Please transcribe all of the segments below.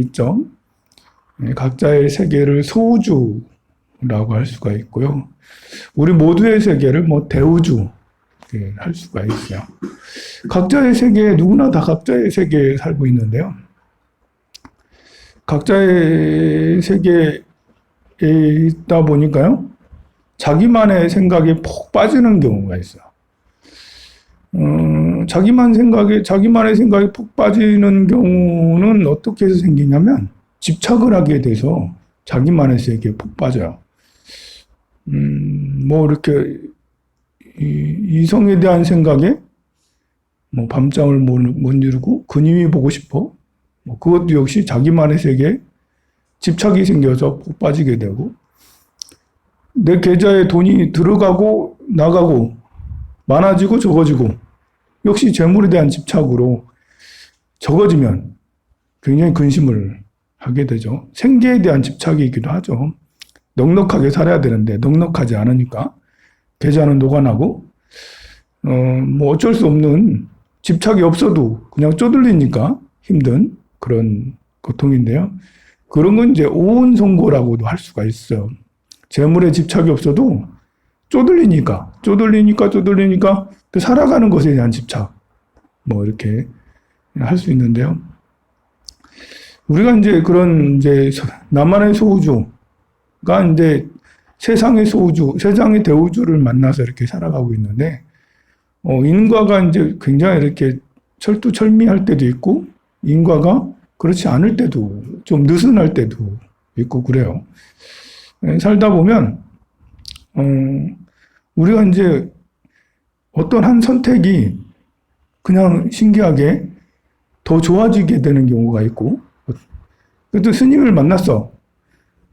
있죠. 각자의 세계를 소우주라고 할 수가 있고요. 우리 모두의 세계를 뭐 대우주 할 수가 있어요. 각자의 세계, 누구나 다 각자의 세계에 살고 있는데요. 각자의 세계에 있다 보니까요, 자기만의 생각에 푹 빠지는 경우가 있어요. 자기만의 생각에 푹 빠지는 경우는 어떻게 해서 생기냐면, 집착을 하게 돼서 자기만의 세계에 푹 빠져요. 뭐, 이렇게, 이성에 대한 생각에, 뭐, 밤잠을 못 이루고, 그님이 보고 싶어. 뭐 그것도 역시 자기만의 세계에 집착이 생겨서 푹 빠지게 되고, 내 계좌에 돈이 들어가고, 나가고, 많아지고, 적어지고, 역시 재물에 대한 집착으로 적어지면 굉장히 근심을 하게 되죠. 생계에 대한 집착이기도 하죠. 넉넉하게 살아야 되는데 넉넉하지 않으니까 계좌는 녹아나고 뭐 어쩔 수 없는 집착이 없어도 그냥 쪼들리니까 힘든 그런 고통인데요. 그런 건 이제 오온성고라고도 할 수가 있어요. 재물에 집착이 없어도 쪼들리니까 그 살아가는 것에 대한 집착 뭐 이렇게 할 수 있는데요. 우리가 이제 그런 이제 나만의 소우주가 이제 세상의 소우주, 세상의 대우주를 만나서 이렇게 살아가고 있는데, 인과가 이제 굉장히 이렇게 철두철미할 때도 있고, 인과가 그렇지 않을 때도 좀 느슨할 때도 있고 그래요. 살다 보면, 우리가 이제 어떤 한 선택이 그냥 신기하게 더 좋아지게 되는 경우가 있고, 그래도 스님을 만났어.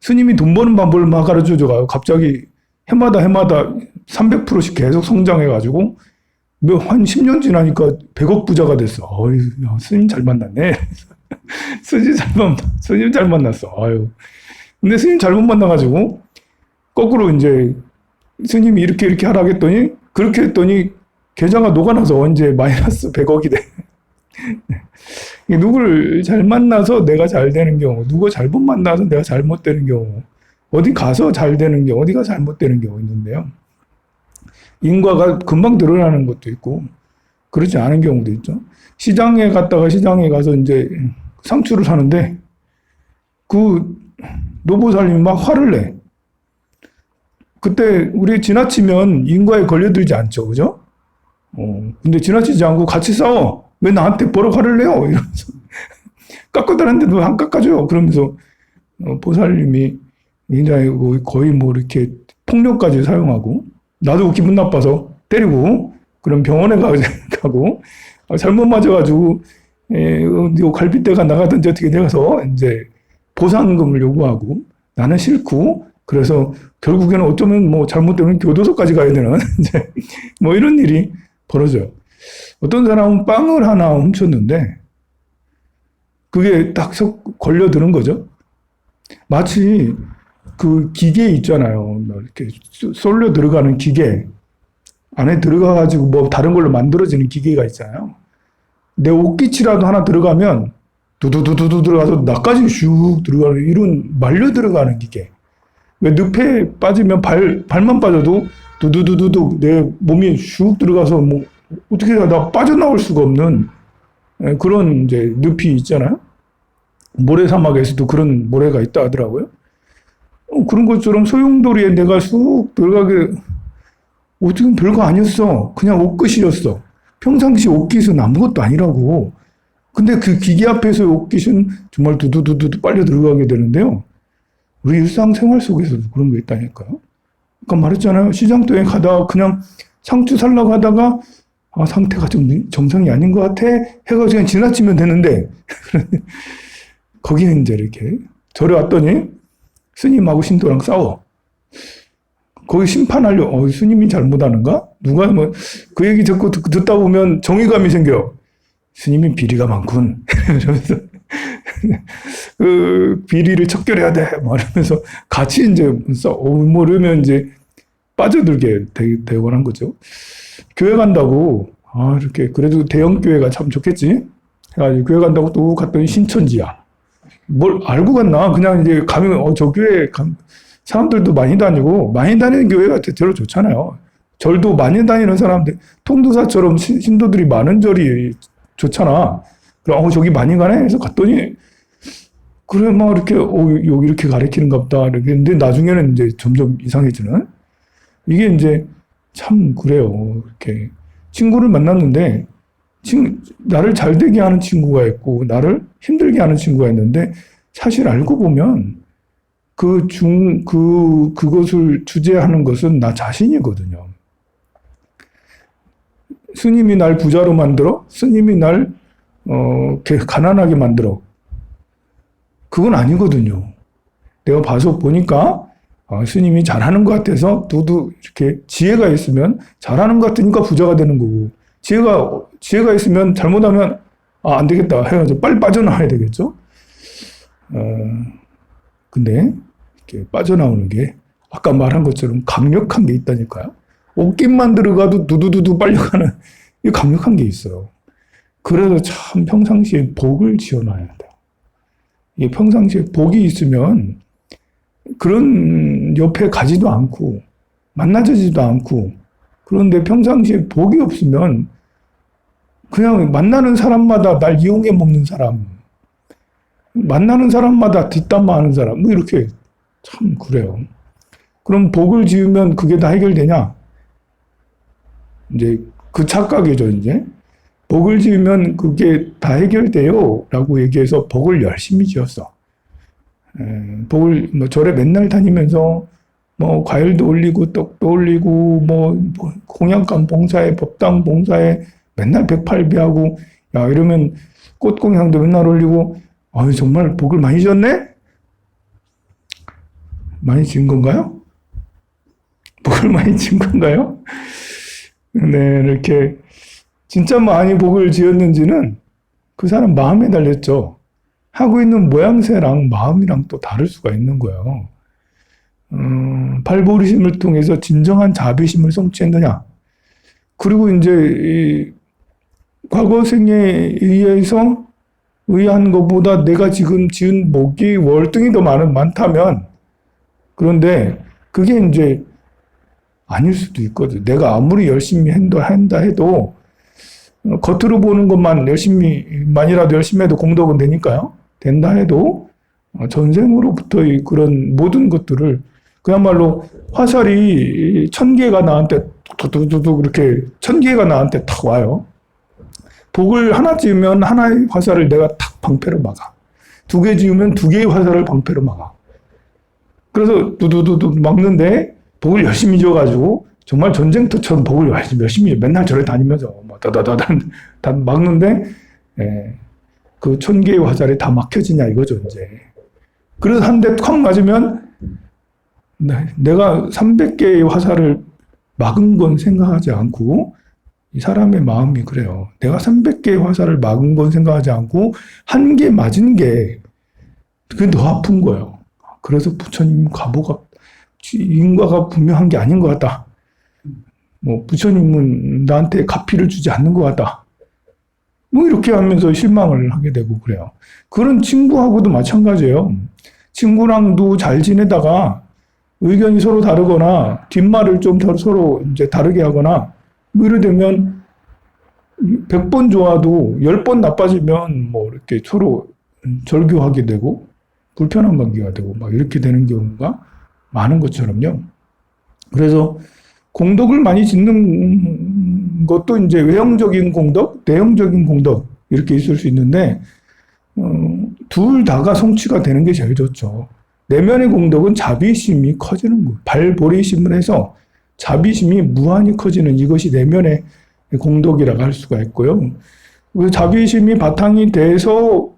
스님이 돈 버는 방법을 막 가르쳐 줘가지고 갑자기 해마다 300%씩 계속 성장해가지고 한 10년 지나니까 100억 부자가 됐어. 어이, 스님 잘 만났네. 스님 잘 만났어. 아유. 근데 스님 잘못 만나가지고 거꾸로 이제 스님이 이렇게 하라고 했더니 그렇게 했더니 계좌가 녹아나서 언제 마이너스 100억이 돼. 누구를 잘 만나서 내가 잘 되는 경우, 누구 잘못 만나서 내가 잘못 되는 경우, 어디 가서 잘 되는 경우, 어디가 잘못 되는 경우 있는데요. 인과가 금방 드러나는 것도 있고, 그렇지 않은 경우도 있죠. 시장에 가서 이제 상추를 사는데, 그 노보살님이 막 화를 내. 그때 우리 지나치면 인과에 걸려들지 않죠, 그죠? 근데 지나치지 않고 같이 싸워. 왜 나한테 버럭 화를 내요? 이러면서. 깎아달라는데 너 안 깎아줘요. 그러면서, 보살님이 굉장히 거의 뭐 이렇게 폭력까지 사용하고, 나도 기분 나빠서 때리고, 그럼 병원에 가고, 잘못 맞아가지고, 갈비뼈가 나가든지 어떻게 돼서 이제 보상금을 요구하고, 나는 싫고, 그래서 결국에는 어쩌면 뭐 잘못되면 교도소까지 가야 되는, 이제 뭐 이런 일이 벌어져요. 어떤 사람은 빵을 하나 훔쳤는데 그게 딱 걸려드는 거죠. 마치 그 기계 있잖아요. 이렇게 쏠려 들어가는 기계 안에 들어가가지고 뭐 다른 걸로 만들어지는 기계가 있잖아요. 내 옷깃이라도 하나 들어가면 두두두두 들어가서 나까지 슉 들어가는 이런 말려 들어가는 기계. 왜 늪에 빠지면 발만 빠져도 두두두두두 내 몸이 슉 들어가서 뭐 어떻게 나 빠져나올 수가 없는 그런 이제 늪이 있잖아요. 모래 사막에서도 그런 모래가 있다 하더라고요. 그런 것처럼 소용돌이에 내가 쑥 들어가게 어떻게 별거 아니었어. 그냥 옷깃이었어. 평상시 옷깃은 아무것도 아니라고. 근데 그 기계 앞에서의 옷깃은 정말 두두두두 빨려 들어가게 되는데요. 우리 일상생활 속에서도 그런 게 있다니까요. 아까 말했잖아요. 시장통에 가다가 그냥 상추 살라고 하다가 상태가 좀 정상이 아닌 것 같아 해가지고 그냥 지나치면 되는데 거기는 이제 이렇게 절에 왔더니 스님하고 신도랑 싸워. 거기 심판하려 스님이 잘못하는가? 누가 뭐 그 얘기 듣고 듣다 보면 정의감이 생겨. 스님이 비리가 많군. 이러면서 그 비리를 척결해야 돼. 이러면서 같이 이제 모르면 이제 빠져들게 되곤 한 거죠. 교회 간다고, 이렇게, 그래도 대형 교회가 참 좋겠지? 해가지고 교회 간다고 또 갔더니 신천지야. 뭘 알고 갔나? 그냥 이제 가면, 저 교회 사람들도 많이 다니고, 많이 다니는 교회가 대체로 좋잖아요. 절도 많이 다니는 사람들, 통도사처럼 신도들이 많은 절이 좋잖아. 그럼, 저기 많이 가네? 해서 갔더니, 그래, 막 이렇게, 여기 이렇게 가르치는가 보다. 근데 나중에는 이제 점점 이상해지는? 이게 이제 참 그래요. 이렇게. 친구를 만났는데, 나를 잘 되게 하는 친구가 있고, 나를 힘들게 하는 친구가 있는데, 사실 알고 보면, 그것을 주재하는 것은 나 자신이거든요. 스님이 날 부자로 만들어? 스님이 날, 가난하게 만들어? 그건 아니거든요. 내가 봐서 보니까, 스님이 잘하는 것 같아서, 너도 이렇게 지혜가 있으면, 잘하는 것 같으니까 부자가 되는 거고, 지혜가 있으면 잘못하면, 안 되겠다 해가지고 빨리 빠져나와야 되겠죠? 근데, 이렇게 빠져나오는 게, 아까 말한 것처럼 강력한 게 있다니까요. 옷깃만 들어가도 두두두두 빨려가는, 이 강력한 게 있어요. 그래서 참 평상시에 복을 지어놔야 돼요. 이게 평상시에 복이 있으면, 그런 옆에 가지도 않고, 만나지도 않고, 그런데 평상시에 복이 없으면, 그냥 만나는 사람마다 날 이용해 먹는 사람, 만나는 사람마다 뒷담화하는 사람, 뭐 이렇게 참 그래요. 그럼 복을 지으면 그게 다 해결되냐? 이제 그 착각이죠, 이제. 복을 지으면 그게 다 해결돼요. 라고 얘기해서 복을 열심히 지었어. 복을, 절에 맨날 다니면서, 과일도 올리고, 떡도 올리고, 공양감 봉사에, 법당 봉사에 맨날 108배하고, 야, 이러면 꽃공양도 맨날 올리고, 정말 복을 많이 지었네? 많이 지은 건가요? 복을 많이 지은 건가요? 네, 이렇게, 진짜 많이 복을 지었는지는 그 사람 마음에 달렸죠. 하고 있는 모양새랑 마음이랑 또 다를 수가 있는 거예요. 발버리심을 통해서 진정한 자비심을 성취했느냐. 그리고 이제 과거 생에 의한 것보다 내가 지금 지은 복이 월등히 더 많다면, 그런데 그게 이제 아닐 수도 있거든. 내가 아무리 열심히 한다 해도 겉으로 보는 것만 만이라도 열심히 해도 공덕은 되니까요. 된다 해도 전생으로부터의 그런 모든 것들을 그야말로 화살이 1000개가 나한테 툭툭툭툭 이렇게 1000개가 나한테 탁 와요. 복을 하나 지으면 하나의 화살을 내가 탁 방패로 막아. 2개 지으면 2개의 화살을 방패로 막아. 그래서 두두두두 막는데 복을 열심히 지어가지고 정말 전쟁터처럼 복을 열심히 맨날 절에 다니면서 다 막는데 그 1000개의 화살이 다 막혀지냐 이거죠 이제. 그래서 한 대 콱 맞으면 내가 300개의 화살을 막은 건 생각하지 않고 이 사람의 마음이 그래요. 내가 300개의 화살을 막은 건 생각하지 않고 한 개 맞은 게 그게 더 아픈 거예요. 그래서 부처님 인과가 분명한 게 아닌 것 같다. 부처님은 나한테 가피를 주지 않는 것 같다. 이렇게 하면서 실망을 하게 되고 그래요. 그런 친구하고도 마찬가지예요. 친구랑도 잘 지내다가 의견이 서로 다르거나 뒷말을 좀 서로 이제 다르게 하거나 이래 되면 100번 좋아도 10번 나빠지면 이렇게 서로 절교하게 되고 불편한 관계가 되고 막 이렇게 되는 경우가 많은 것처럼요. 그래서 공덕을 많이 짓는 것도 이제 외형적인 공덕, 내형적인 공덕 이렇게 있을 수 있는데 둘 다가 성취가 되는 게 제일 좋죠. 내면의 공덕은 자비심이 커지는 거예요. 발보리심을 해서 자비심이 무한히 커지는 이것이 내면의 공덕이라고 할 수가 있고요. 그래서 자비심이 바탕이 돼서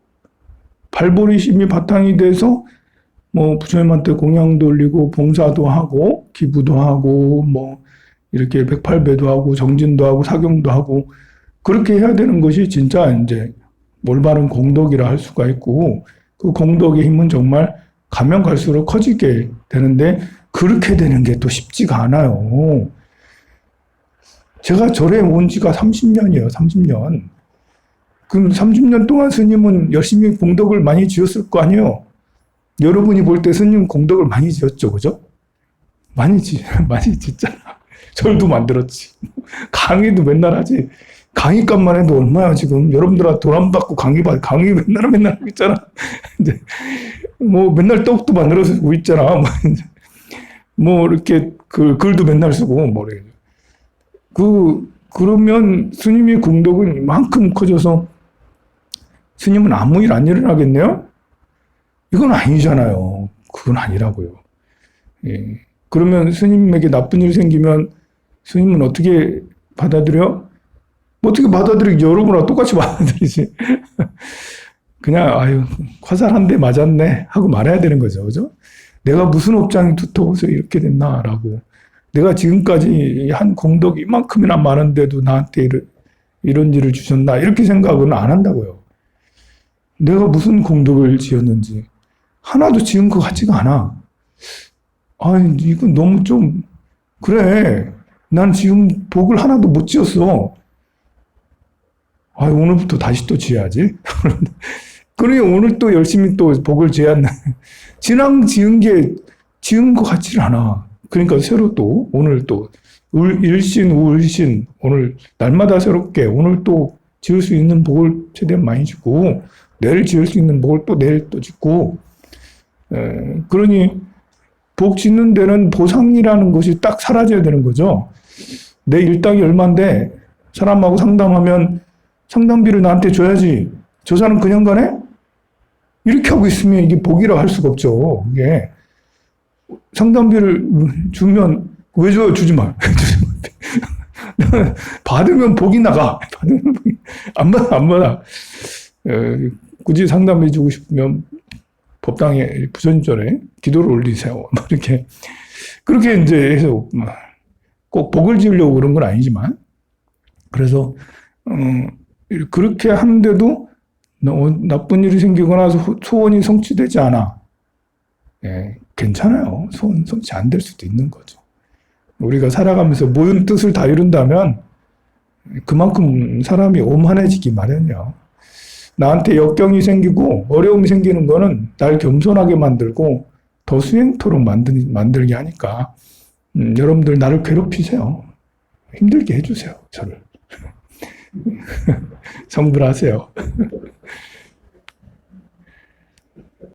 발보리심이 바탕이 돼서 부처님한테 공양도 올리고 봉사도 하고 기부도 하고 이렇게 108배도 하고 정진도 하고 사경도 하고 그렇게 해야 되는 것이 진짜 이제 올바른 공덕이라 할 수가 있고 그 공덕의 힘은 정말 가면 갈수록 커지게 되는데 그렇게 되는 게 또 쉽지가 않아요. 제가 절에 온 지가 30년이에요. 30년. 그럼 30년 동안 스님은 열심히 공덕을 많이 지었을 거 아니에요? 여러분이 볼 때 스님 공덕을 많이 지었죠, 그죠? 많이 짓잖아. 절도 만들었지. 강의도 맨날 하지. 강의값만 해도 얼마야, 지금. 여러분들한테 돈 안 받고 강의 맨날 하고 있잖아. 이제, 뭐, 맨날 떡도 만들어서 쓰고 있잖아. 뭐, 이렇게, 글도 맨날 쓰고, 뭐, 그러면 스님의 공덕은 이만큼 커져서 스님은 아무 일 안 일어나겠네요? 이건 아니잖아요. 그건 아니라고요. 예. 그러면 스님에게 나쁜 일 생기면 스님은 어떻게 받아들여? 어떻게 받아들이지? 여러분하고 똑같이 받아들이지. 그냥, 아유, 화살 한 대 맞았네. 하고 말해야 되는 거죠. 그죠? 내가 무슨 업장이 두터워서 이렇게 됐나라고. 내가 지금까지 한 공덕이 이만큼이나 많은데도 나한테 이런 일을 주셨나. 이렇게 생각은 안 한다고요. 내가 무슨 공덕을 지었는지. 하나도 지은 것 같지가 않아. 아니, 이건 너무 좀, 그래. 난 지금 복을 하나도 못 지었어. 아, 오늘부터 다시 또 지어야지. 그러니 오늘 또 열심히 또 복을 지었나. 지난 지은 것 같지를 않아. 그러니까 새로 또, 오늘 또, 일신, 우일신, 오늘 날마다 새롭게, 오늘 또 지을 수 있는 복을 최대한 많이 짓고, 내일 지을 수 있는 복을 또 내일 또 짓고, 그러니, 복 짓는 데는 보상이라는 것이 딱 사라져야 되는 거죠. 내 일당이 얼만데 사람하고 상담하면 상담비를 나한테 줘야지. 저 사람 그냥 가네? 이렇게 하고 있으면 이게 복이라고 할 수가 없죠. 이게 상담비를 주면 왜 줘요? 주지 마. 받으면 복이 나가. 받으면 복이 안 받아. 굳이 상담비 주고 싶으면 법당에 부처님전에 기도를 올리세요. 이렇게 그렇게 이제 해서 꼭 복을 지으려고 그런 건 아니지만 그래서 그렇게 하는데도 나쁜 일이 생기거나 소원이 성취되지 않아. 예, 괜찮아요. 소원 성취 안 될 수도 있는 거죠. 우리가 살아가면서 모든 뜻을 다 이룬다면 그만큼 사람이 오만해지기 마련이에요. 나한테 역경이 생기고 어려움이 생기는 거는 날 겸손하게 만들고 더 수행토록 만들게 하니까 여러분들 나를 괴롭히세요. 힘들게 해주세요. 저를. 성불하세요.